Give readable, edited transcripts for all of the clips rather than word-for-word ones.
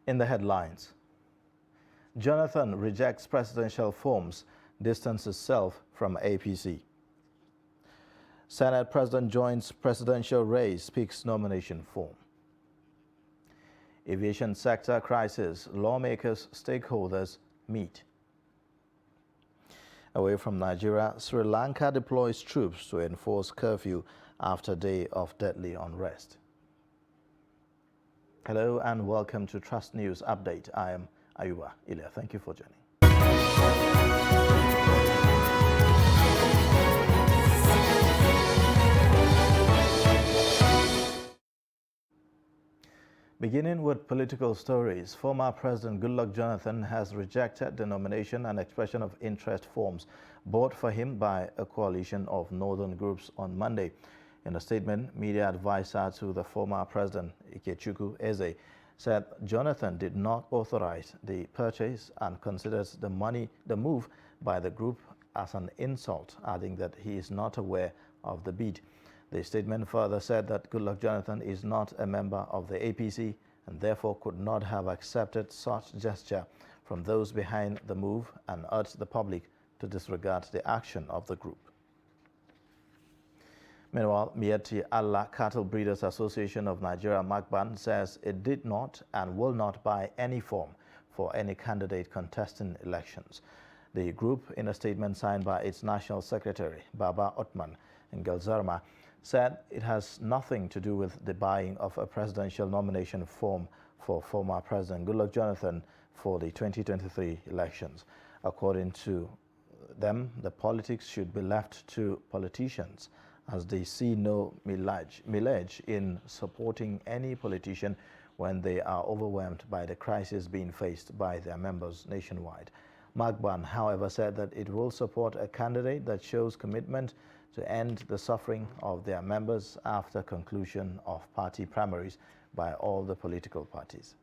In the headlines, Jonathan rejects presidential forms, distances self from APC. Senate President joins presidential race, speaks nomination form. Aviation sector crisis, lawmakers, stakeholders meet. Away from Nigeria, Sri Lanka deploys troops to enforce curfew after day of deadly unrest. Hello and welcome to Trust News Update. I am Ayuba Ilya. Thank you for joining. Beginning with political stories, former President Goodluck Jonathan has rejected the nomination and expression of interest forms brought for him by a coalition of northern groups on Monday. In a statement, media advisor to the former president, Ikechukwu Eze, said Jonathan did not authorize the purchase and considers the move by the group as an insult, adding that he is not aware of the bid. The statement further said that Goodluck Jonathan is not a member of the APC and therefore could not have accepted such gesture from those behind the move and urged the public to disregard the action of the group. Meanwhile, Miyetti Allah Cattle Breeders Association of Nigeria, Makban, says it did not and will not buy any form for any candidate contesting elections. The group, in a statement signed by its national secretary, Baba Otman Ngelzarma, said it has nothing to do with the buying of a presidential nomination form for former President Goodluck Jonathan for the 2023 elections. According to them, the politics should be left to politicians, as they see no mileage in supporting any politician when they are overwhelmed by the crisis being faced by their members nationwide. Makban, however, said that it will support a candidate that shows commitment to end the suffering of their members after conclusion of party primaries by all the political parties.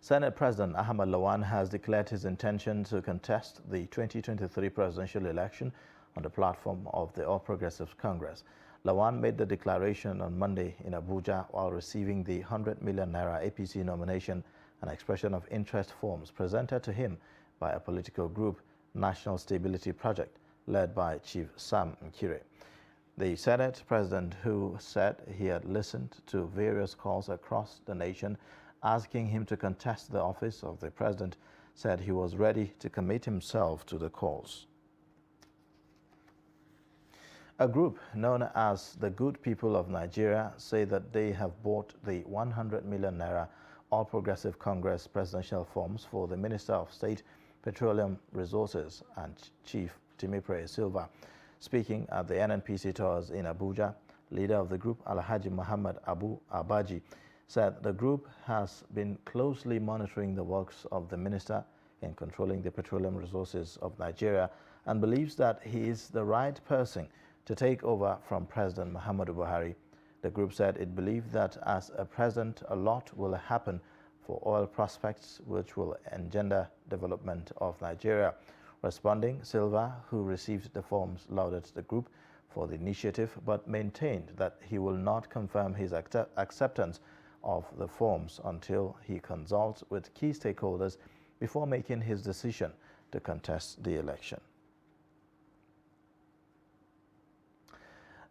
Senate President Ahmad Lawan has declared his intention to contest the 2023 presidential election on the platform of the All Progressives Congress. Lawan made the declaration on Monday in Abuja while receiving the 100 million naira APC nomination and expression of interest forms presented to him by a political group, National Stability Project, led by Chief Sam Nkire. The Senate President, who said he had listened to various calls across the nation asking him to contest the office of the President, said he was ready to commit himself to the calls. A group known as the Good People of Nigeria say that they have bought the 100 million naira All Progressive Congress presidential forms for the Minister of State, Petroleum Resources and Chief Timipre Silva. Speaking at the NNPC tours in Abuja, leader of the group, Alhaji Muhammad Abu Abaji, said the group has been closely monitoring the works of the minister in controlling the petroleum resources of Nigeria and believes that he is the right person to take over from President Muhammadu Buhari. The group said it believed that as a president, a lot will happen for oil prospects, which will engender development of Nigeria. Responding, Silva, who received the forms, lauded the group for the initiative, but maintained that he will not confirm his acceptance of the forms until he consults with key stakeholders before making his decision to contest the election.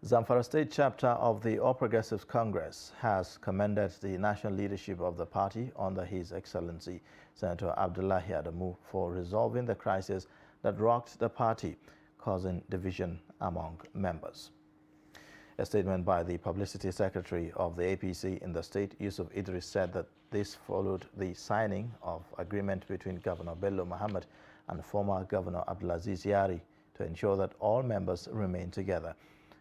Zamfara State chapter of the All Progressives Congress has commended the national leadership of the party under His Excellency Senator Abdullahi Adamu for resolving the crisis that rocked the party, causing division among members. A statement by the Publicity Secretary of the APC in the state, Yusuf Idris, said that this followed the signing of agreement between Governor Bello Muhammad and former Governor Abdulaziz Yari to ensure that all members remain together.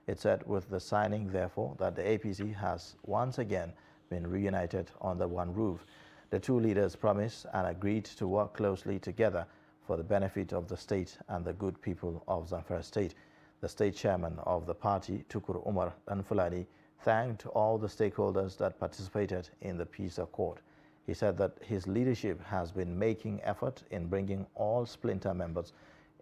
It said with the signing, therefore, that the APC has once again been reunited under one roof. The two leaders promised and agreed to work closely together for the benefit of the state and the good people of Zamfara State. The state chairman of the party, Tukur Umar Danfulani, thanked all the stakeholders that participated in the peace accord. He said that his leadership has been making effort in bringing all splinter members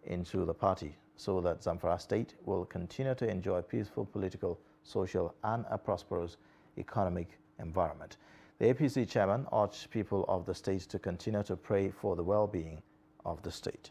into the party so that Zamfara State will continue to enjoy peaceful political, social, and a prosperous economic environment. The APC chairman urged people of the state to continue to pray for the well-being of the state.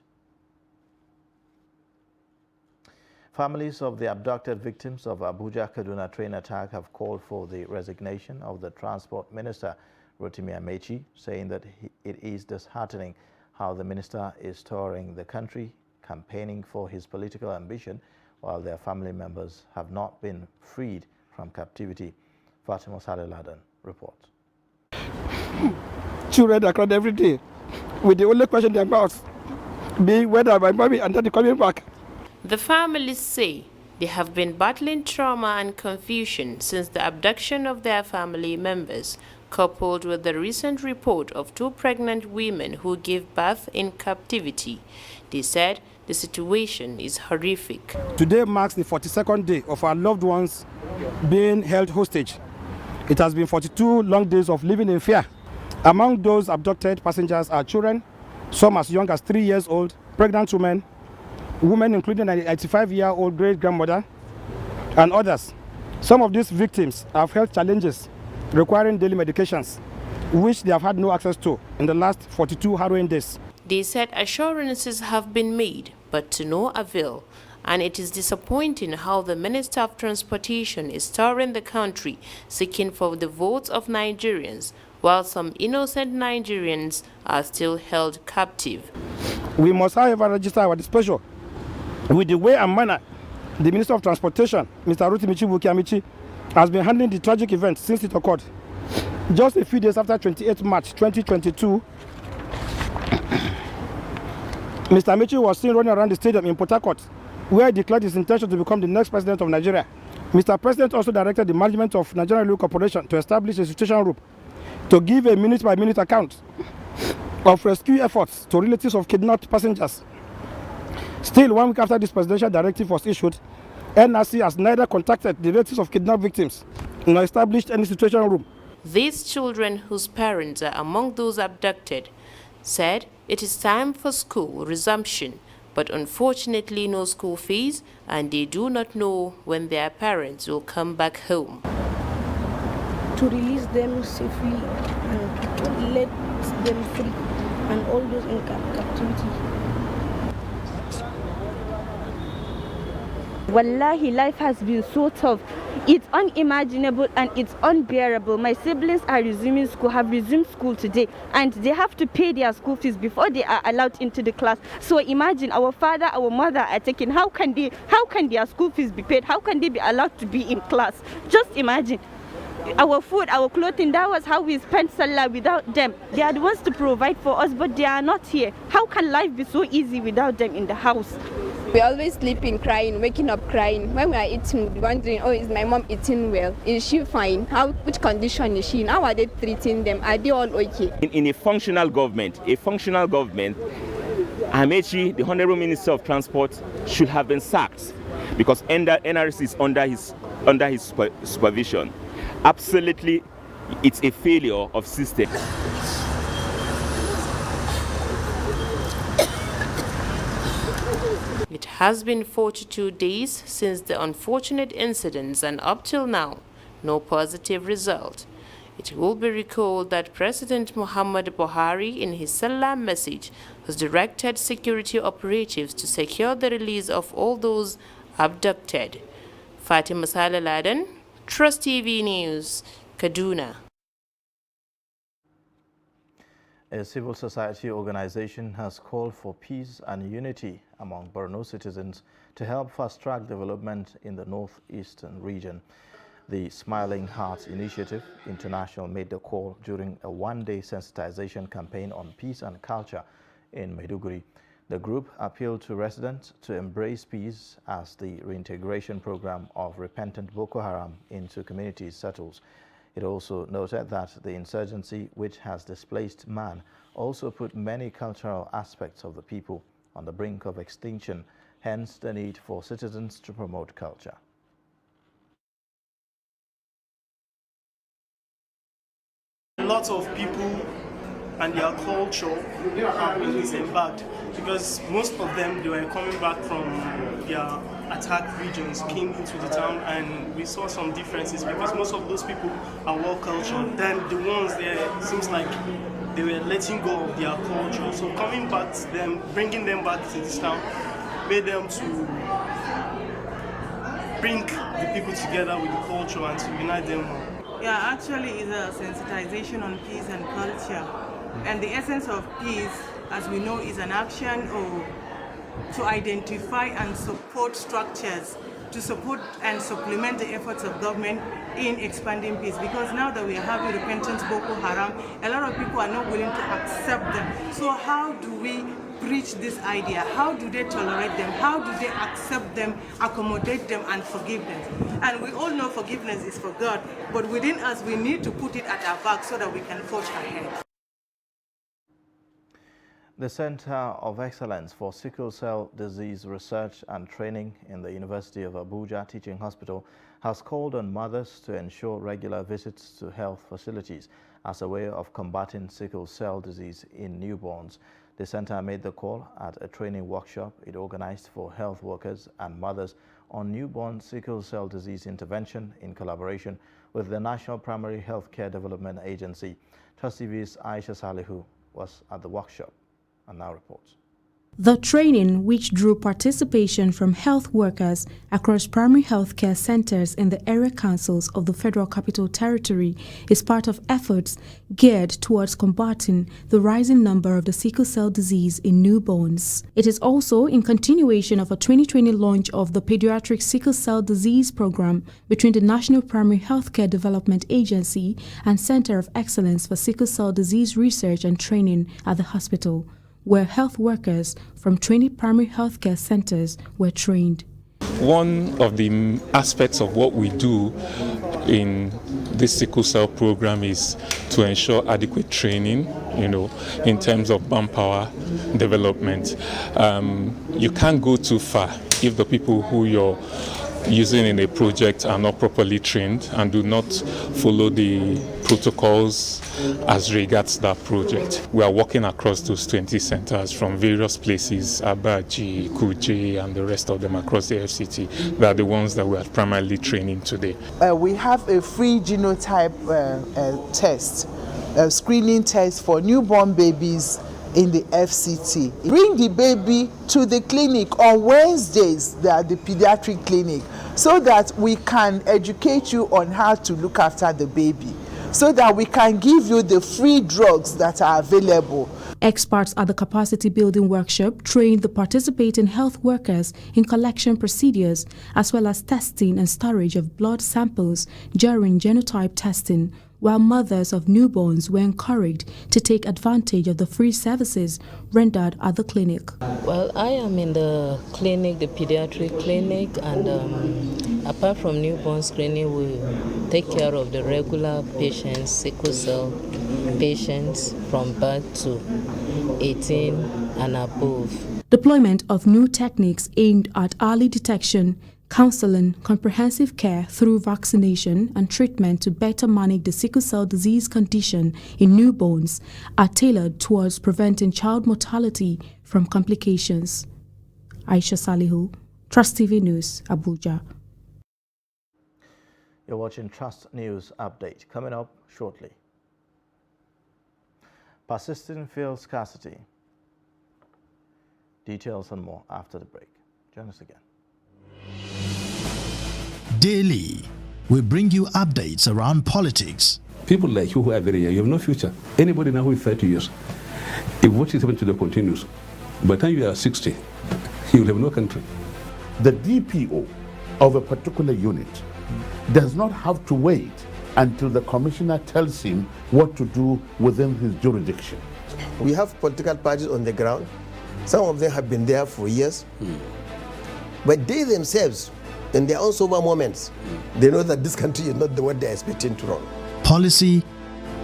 Families of the abducted victims of AbujaKaduna train attack have called for the resignation of the Transport Minister, Rotimi Amechi, saying that it is disheartening how the minister is touring the country, campaigning for his political ambition, while their family members have not been freed from captivity. Fatima Saleh-Laden reports. Children are cried every day, with the only question they ask being whether my mommy and daddy coming back. The families say they have been battling trauma and confusion since the abduction of their family members, coupled with the recent report of 2 pregnant women who gave birth in captivity. They said the situation is horrific. Today marks the 42nd day of our loved ones being held hostage. It has been 42 long days of living in fear. Among those abducted passengers are children, some as young as 3 years old, pregnant women including an 85-year-old great-grandmother, and others. Some of these victims have health challenges requiring daily medications, which they have had no access to in the last 42 harrowing days. They said assurances have been made, but to no avail, and it is disappointing how the Minister of Transportation is touring the country seeking for the votes of Nigerians, while some innocent Nigerians are still held captive. We must, however, register our displeasure with the way and manner the Minister of Transportation, Mr. Rotimi Amichi, has been handling the tragic event since it occurred. Just a few days after 28 March 2022, Mr. Amichi was seen running around the stadium in Port Harcourt, where he declared his intention to become the next president of Nigeria. Mr. President also directed the management of Nigerian Railway Corporation to establish a situation group to give a minute-by-minute account of rescue efforts to relatives of kidnapped passengers. Still, 1 week after this presidential directive was issued, NRC has neither contacted the relatives of kidnapped victims nor established any situation room. These children, whose parents are among those abducted, said it is time for school resumption, but unfortunately no school fees, and they do not know when their parents will come back home. To release them safely and to let them free, and all those in captivity. Wallahi, life has been so tough. It's unimaginable and it's unbearable. My siblings are resuming school, have resumed school today, and they have to pay their school fees before they are allowed into the class. So imagine, our father, our mother are taken. How can their school fees be paid? How can they be allowed to be in class? Just imagine. Our food, our clothing, that was how we spent Salah without them. They are the ones to provide for us, but they are not here. How can life be so easy without them in the house? We always sleeping, crying, waking up crying. When we are eating, wondering, oh, is my mom eating well? Is she fine? Which condition is she in? How are they treating them? Are they all okay? In a functional government, Amechi, the Honorable Minister of Transport, should have been sacked because NRC is under his supervision. Absolutely, it's a failure of system. It has been 42 days since the unfortunate incidents, and up till now, no positive result. It will be recalled that President Muhammad Buhari, in his Salam message, has directed security operatives to secure the release of all those abducted. Fatima Saleh-Laden, Trust TV News, Kaduna. A civil society organization has called for peace and unity among Borno citizens to help fast-track development in the northeastern region. The Smiling Hearts Initiative International made the call during a one-day sensitization campaign on peace and culture in Maiduguri. The group appealed to residents to embrace peace as the reintegration program of repentant Boko Haram into communities settles. It also noted that the insurgency, which has displaced man, also put many cultural aspects of the people on the brink of extinction, hence the need for citizens to promote culture. A lot of people and their culture is embarked, because most of them, they were coming back from their attack regions, came into the town, and we saw some differences because most of those people are well cultured. Then the ones there, it seems like they were letting go of their culture. So coming back to them, bringing them back to this town, made them to bring the people together with the culture and to unite them more. Yeah, actually it's a sensitization on peace and culture. And the essence of peace, as we know, is an action or to identify and support structures to support and supplement the efforts of government in expanding peace. Because now that we are having repentant Boko Haram, a lot of people are not willing to accept them. So how do we preach this idea? How do they tolerate them? How do they accept them, accommodate them, and forgive them? And we all know forgiveness is for God, but within us, we need to put it at our back so that we can forge ahead. The Center of Excellence for Sickle Cell Disease Research and Training in the University of Abuja Teaching Hospital has called on mothers to ensure regular visits to health facilities as a way of combating sickle cell disease in newborns. The center made the call at a training workshop it organized for health workers and mothers on newborn sickle cell disease intervention in collaboration with the National Primary Healthcare Development Agency. Trust TV's Aisha Salihu was at the workshop and now reports. The training, which drew participation from health workers across primary health care centers in the area councils of the Federal Capital Territory, is part of efforts geared towards combating the rising number of the sickle cell disease in newborns. It is also in continuation of a 2020 launch of the Pediatric Sickle Cell Disease Program between the National Primary Healthcare Development Agency and Center of Excellence for Sickle Cell Disease Research and Training at the hospital, where health workers from 20 primary healthcare centers were trained. One of the aspects of what we do in this sickle cell program is to ensure adequate training, in terms of manpower development. You can't go too far if the people who you're using in a project are not properly trained and do not follow the protocols as regards that project. We are working across those 20 centers from various places, Abaji, Kuje, and the rest of them across the FCT. They are the ones that we are primarily training today. We have a free genotype test, a screening test for newborn babies in the FCT. Bring the baby to the clinic on Wednesdays, the pediatric clinic, so that we can educate you on how to look after the baby, so that we can give you the free drugs that are available. Experts at the capacity building workshop trained the participating health workers in collection procedures as well as testing and storage of blood samples during genotype testing, while mothers of newborns were encouraged to take advantage of the free services rendered at the clinic. Well, I am in the clinic, the pediatric clinic, and apart from newborn screening, we take care of the regular patients, sickle cell patients from birth to 18 and above. Deployment of new techniques aimed at early detection, counseling, comprehensive care through vaccination and treatment to better manage the sickle cell disease condition in newborns are tailored towards preventing child mortality from complications. Aisha Salihu, Trust TV News, Abuja. You're watching Trust News Update. Coming up shortly. Persisting fuel scarcity. Details and more after the break. Join us again. Daily, we bring you updates around politics. People like you who are very young, you have no future. Anybody now who is 30 years, if what is happening to them continues, by the time you are 60, you will have no country. The DPO of a particular unit does not have to wait until the commissioner tells him what to do within his jurisdiction. We have political parties on the ground. Some of them have been there for years. But they themselves, in their own sober moments, they know that this country is not the one they're expecting to run. Policy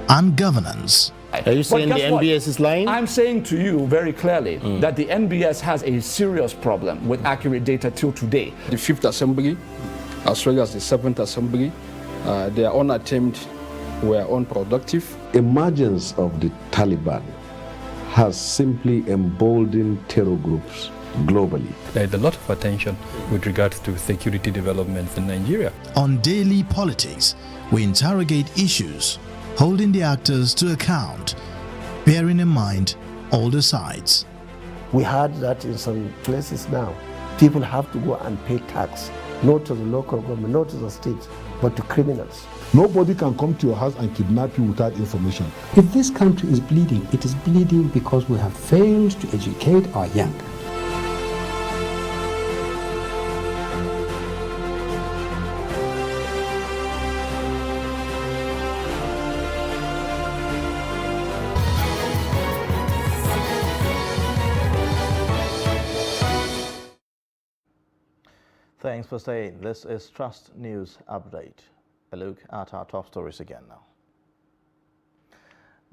and governance. Are you saying the NBS is lying? I'm saying to you very clearly that the NBS has a serious problem with accurate data till today. The 5th Assembly, as well as the 7th Assembly, they are on attempt were unproductive. Emergence of the Taliban has simply emboldened terror groups globally. There is a lot of attention with regards to security developments in Nigeria. On Daily Politics, we interrogate issues, holding the actors to account, bearing in mind all the sides. We heard that in some places now, people have to go and pay tax, not to the local government, not to the state, but to criminals. Nobody can come to your house and kidnap you without information. If this country is bleeding, it is bleeding because we have failed to educate our young. Thanks for staying. This is Trust News Update. A look at our top stories again now.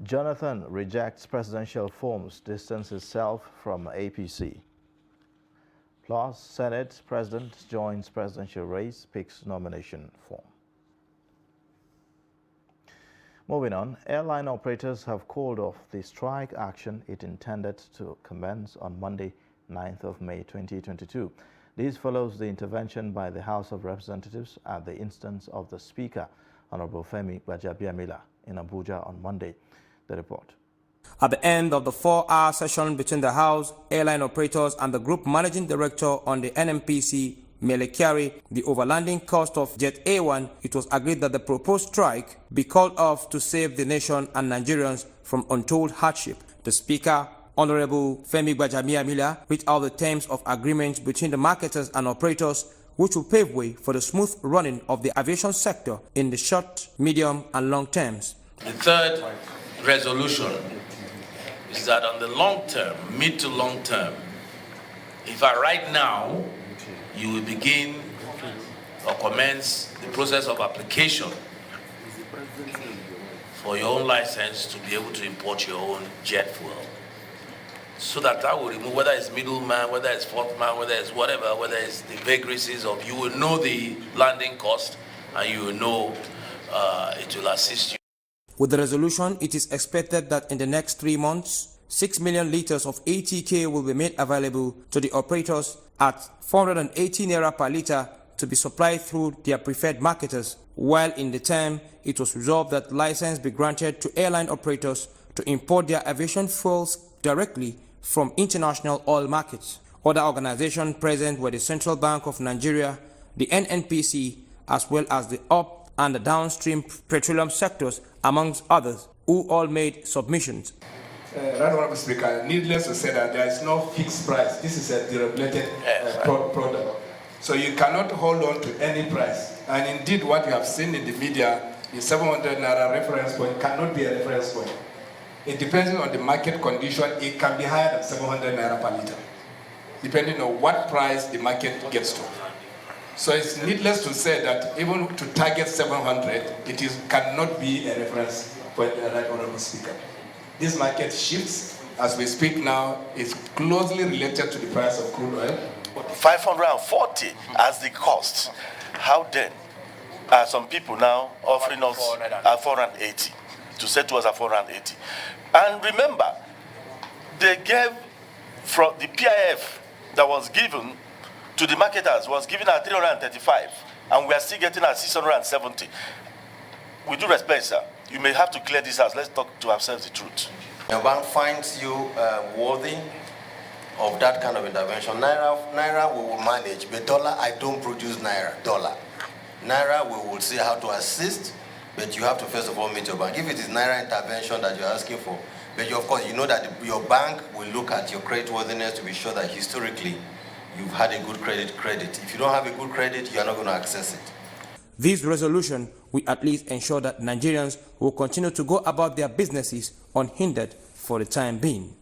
Jonathan rejects presidential forms, distances self from APC. Plus, Senate President joins presidential race, picks nomination form. Moving on, airline operators have called off the strike action it intended to commence on Monday, 9th of May 2022. This follows the intervention by the House of Representatives at the instance of the Speaker, Honorable Femi Gbajabiamila, in Abuja on Monday. The report. At the end of the 4-hour session between the House, airline operators and the Group Managing Director on the NNPC, Mele Kyari, the overlanding cost of Jet A1, it was agreed that the proposed strike be called off to save the nation and Nigerians from untold hardship. The Speaker, Honorable Femi Gbajabiamila, read out the terms of agreement between the marketers and operators, which will pave way for the smooth running of the aviation sector in the short, medium, and long terms. The third resolution is that on the long term, mid to long term, if right now you will begin or commence the process of application for your own license to be able to import your own jet fuel, so that will remove whether it's middleman, whether it's fourth man, whether it's whatever, whether it's the vagaries of, you will know the landing cost and you will know it will assist you. With the resolution, it is expected that in the next 3 months, 6 million liters of ATK will be made available to the operators at 480 naira per liter to be supplied through their preferred marketers, while in the term, it was resolved that license be granted to airline operators to import their aviation fuels directly from international oil markets. Other organizations present were the Central Bank of Nigeria, the NNPC, as well as the up and the downstream petroleum sectors, amongst others, who all made submissions. Right, Honorable Speaker, needless to say that there is no fixed price. This is a deregulated product. So you cannot hold on to any price. And indeed, what you have seen in the media, the 700 naira reference point cannot be a reference point. It depends on the market condition. It can be higher than 700 naira per liter, depending on what price the market gets to. So it's needless to say that even to target 700, cannot be a reference point, Right Honorable Speaker. This market shifts as we speak now. Is closely related to the price of crude oil. 540 as the cost. How then are some people now offering us 480 to say to us at 480? And remember, they gave from the PIF that was given to the marketers was given at 335, and we are still getting at 670. With due respect, sir, you may have to clear this out. Let's talk to ourselves the truth. Your bank finds you worthy of that kind of intervention. Naira we will manage, but dollar, I don't produce naira, dollar. Naira we will see how to assist, but you have to first of all meet your bank. If it is naira intervention that you're asking for, but of course you know that your bank will look at your creditworthiness to be sure that historically you've had a good credit. If you don't have a good credit, you are not going to access it. This resolution will at least ensure that Nigerians will continue to go about their businesses unhindered for the time being.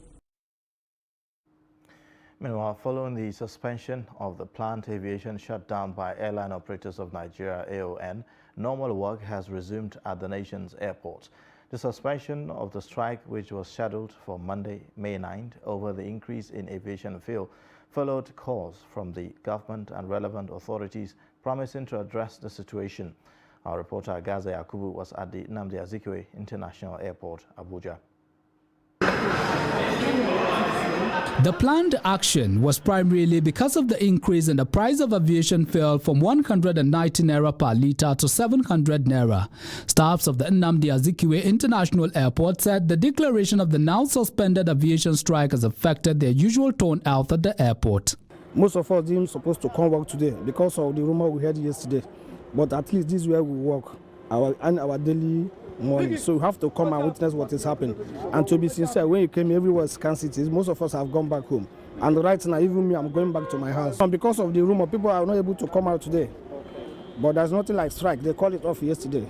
Meanwhile, following the suspension of the planned aviation shutdown by Airline Operators of Nigeria, AON, normal work has resumed at the nation's airports. The suspension of the strike, which was scheduled for Monday, May 9th, over the increase in aviation fuel, followed calls from the government and relevant authorities promising to address the situation. Our reporter Gaza Yakubu was at the Nnamdi Azikiwe International Airport, Abuja. The planned action was primarily because of the increase in the price of aviation fuel from 190 naira per litre to 700 naira. Staffs of the Nnamdi Azikiwe International Airport said the declaration of the now suspended aviation strike has affected their usual turnout at the airport. Most of us didn't supposed to come work today because of the rumor we heard yesterday. But at least this is where we work, our daily money. So we have to come and witness what is happening. And to be sincere, when you came everywhere Scarcity, most of us have gone back home. And right now, even me, I'm going back to my house. And because of the rumor, people are not able to come out today. But there's nothing like strike. They called it off yesterday.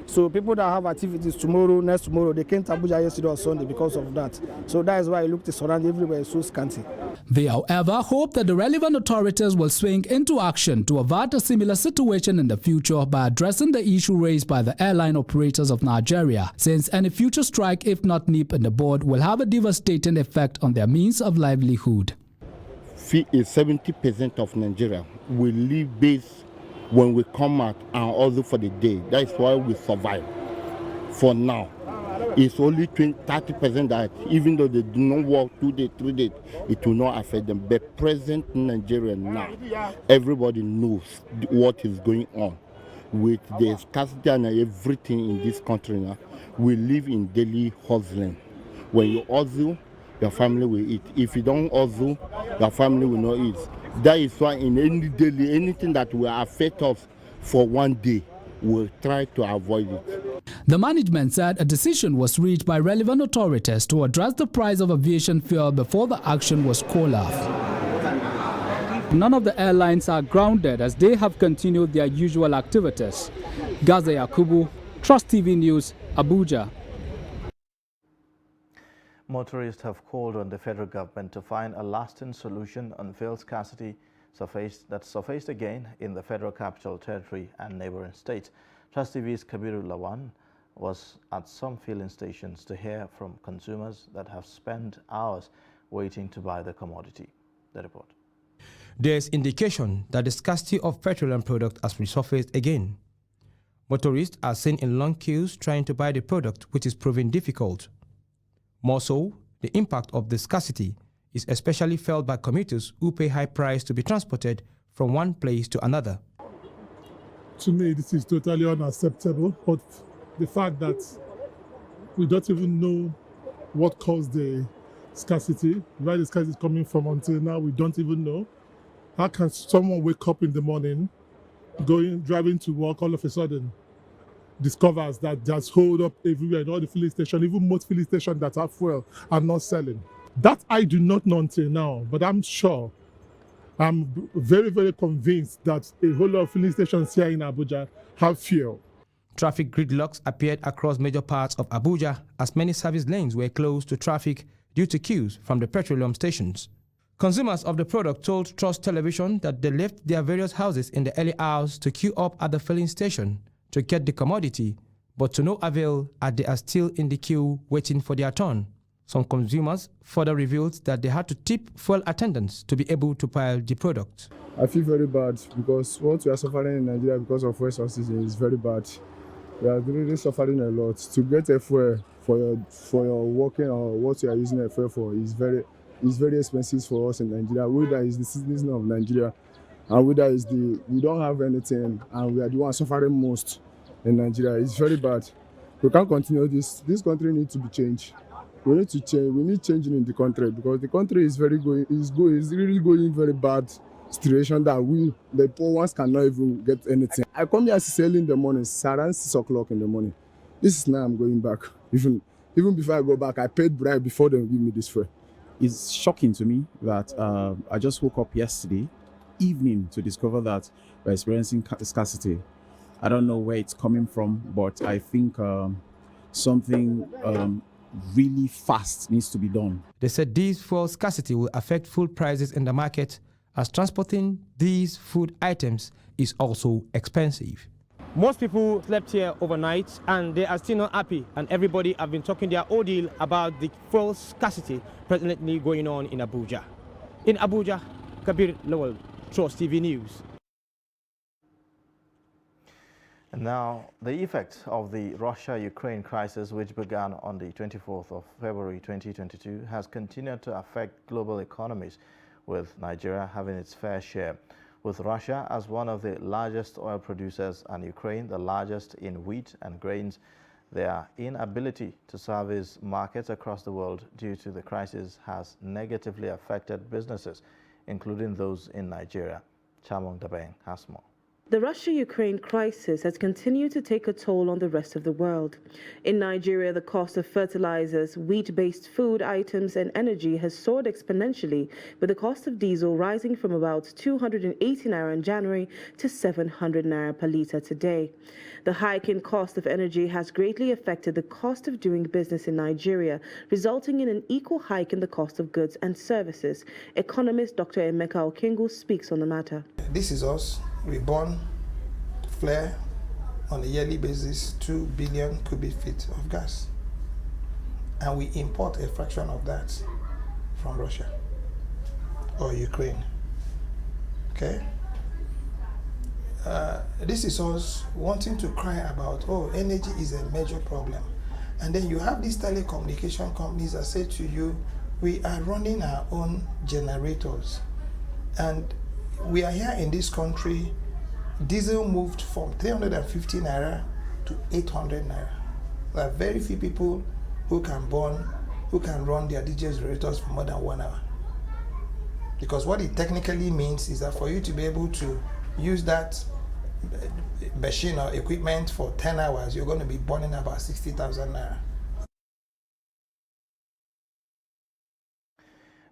So people that have activities tomorrow, next tomorrow, they came to Abuja yesterday or Sunday because of that. So that is why I looked around everywhere, it's so scanty. They, however, hope that the relevant authorities will swing into action to avert a similar situation in the future by addressing the issue raised by the airline operators of Nigeria, since any future strike, if not nip in the bud, will have a devastating effect on their means of livelihood. 70% of Nigeria will leave base when we come out and also for the day. That is why we survive. For now, it's only 30% that even though they do not work 2 days, 3 days, it will not affect them. But present Nigeria now, everybody knows what is going on with the scarcity and everything in this country now. We live in daily hustling. When you hustle, your family will eat. If you don't hustle, your family will not eat. That is why in any daily, anything that will affect us for one day, we'll try to avoid it. The management said a decision was reached by relevant authorities to address the price of aviation fuel before the action was called off. None of the airlines are grounded as they have continued their usual activities. Gaza Yakubu, Trust TV News, Abuja. Motorists have called on the federal government to find a lasting solution on fuel scarcity that surfaced again in the Federal Capital Territory and neighboring states. Trust TV's Kabiru Lawan was at some filling stations to hear from consumers that have spent hours waiting to buy the commodity. The report. There's indication that the scarcity of petroleum product has resurfaced again. Motorists are seen in long queues trying to buy the product, which is proving difficult. More so, the impact of the scarcity is especially felt by commuters who pay high price to be transported from one place to another. To me, this is totally unacceptable, but the fact that we don't even know what caused the scarcity, where the scarcity is coming from until now, we don't even know. How can someone wake up in the morning, driving to work, all of a sudden discovers that there's hold up everywhere in all the filling stations, even most filling stations that have fuel are not selling? That I do not know until now, but I'm sure, I'm very, very convinced that a whole lot of filling stations here in Abuja have fuel. Traffic gridlocks appeared across major parts of Abuja as many service lanes were closed to traffic due to queues from the petroleum stations. Consumers of the product told Trust Television that they left their various houses in the early hours to queue up at the filling station to get the commodity, but to no avail as they are still in the queue waiting for their turn. Some consumers further revealed that they had to tip fuel attendants to be able to buy the product. I feel very bad because what we are suffering in Nigeria because of fuel subsidy is very bad. We are really suffering a lot. To get a fuel for your working or what you are using a fuel for is very expensive for us in Nigeria. Whether is the citizen of Nigeria and whether is we don't have anything and we are the ones suffering most in Nigeria. It's very bad. We can't continue this. This country needs to be changed. We need to change. We need changing in the country because the country is really going very bad situation that we, the poor ones, cannot even get anything. I come here as early in the morning, around 6 o'clock in the morning. This is now I'm going back. Even before I go back, I paid bribe before they give me this fuel. It's shocking to me that I just woke up yesterday evening to discover that we're experiencing scarcity. I don't know where it's coming from, but I think something really fast needs to be done. They said this fuel scarcity will affect food prices in the market as transporting these food items is also expensive. Most people slept here overnight and they are still not happy, and everybody have been talking their ordeal about the fuel scarcity presently going on in Abuja. In Abuja, Kabir Lowell, Trust TV News. And now, the effect of the Russia-Ukraine crisis, which began on the 24th of February 2022, has continued to affect global economies, with Nigeria having its fair share. With Russia as one of the largest oil producers and Ukraine the largest in wheat and grains, their inability to service markets across the world due to the crisis has negatively affected businesses, including those in Nigeria. Chamong Dabeng has more. The Russia-Ukraine crisis has continued to take a toll on the rest of the world. In Nigeria, the cost of fertilizers, wheat-based food items and energy has soared exponentially, with the cost of diesel rising from about 280 naira in January to 700 naira per litre today. The hike in cost of energy has greatly affected the cost of doing business in Nigeria, resulting in an equal hike in the cost of goods and services. Economist Dr. Emeka Okengu speaks on the matter. This is us. We burn, flare on a yearly basis 2 billion cubic feet of gas. And we import a fraction of that from Russia or Ukraine. Okay? This is us wanting to cry about, oh, energy is a major problem. And then you have these telecommunication companies that say to you, we are running our own generators. And we are here in this country, diesel moved from 350 naira to 800 naira. There are very few people who can run their diesel generators for more than 1 hour. Because what it technically means is that for you to be able to use that machine or equipment for 10 hours, you're going to be burning about 60,000 naira.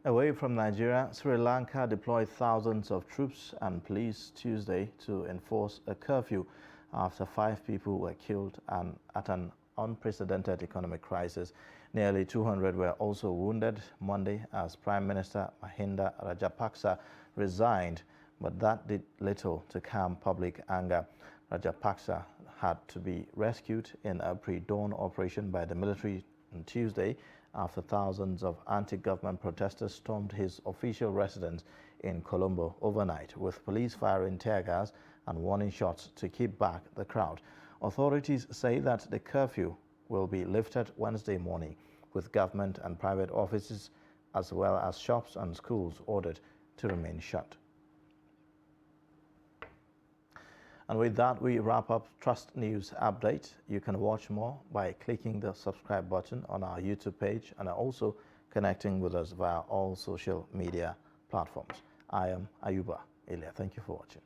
Away from Nigeria, Sri Lanka deployed thousands of troops and police Tuesday to enforce a curfew after 5 people were killed at an unprecedented economic crisis. Nearly 200 were also wounded Monday as Prime Minister Mahinda Rajapaksa resigned, but that did little to calm public anger. Rajapaksa had to be rescued in a pre-dawn operation by the military on Tuesday after thousands of anti-government protesters stormed his official residence in Colombo overnight, with police firing tear gas and warning shots to keep back the crowd. Authorities say that the curfew will be lifted Wednesday morning, with government and private offices as well as shops and schools ordered to remain shut. And with that, we wrap up Trust News Update. You can watch more by clicking the subscribe button on our YouTube page and also connecting with us via all social media platforms. I am Ayuba Ilya. Thank you for watching.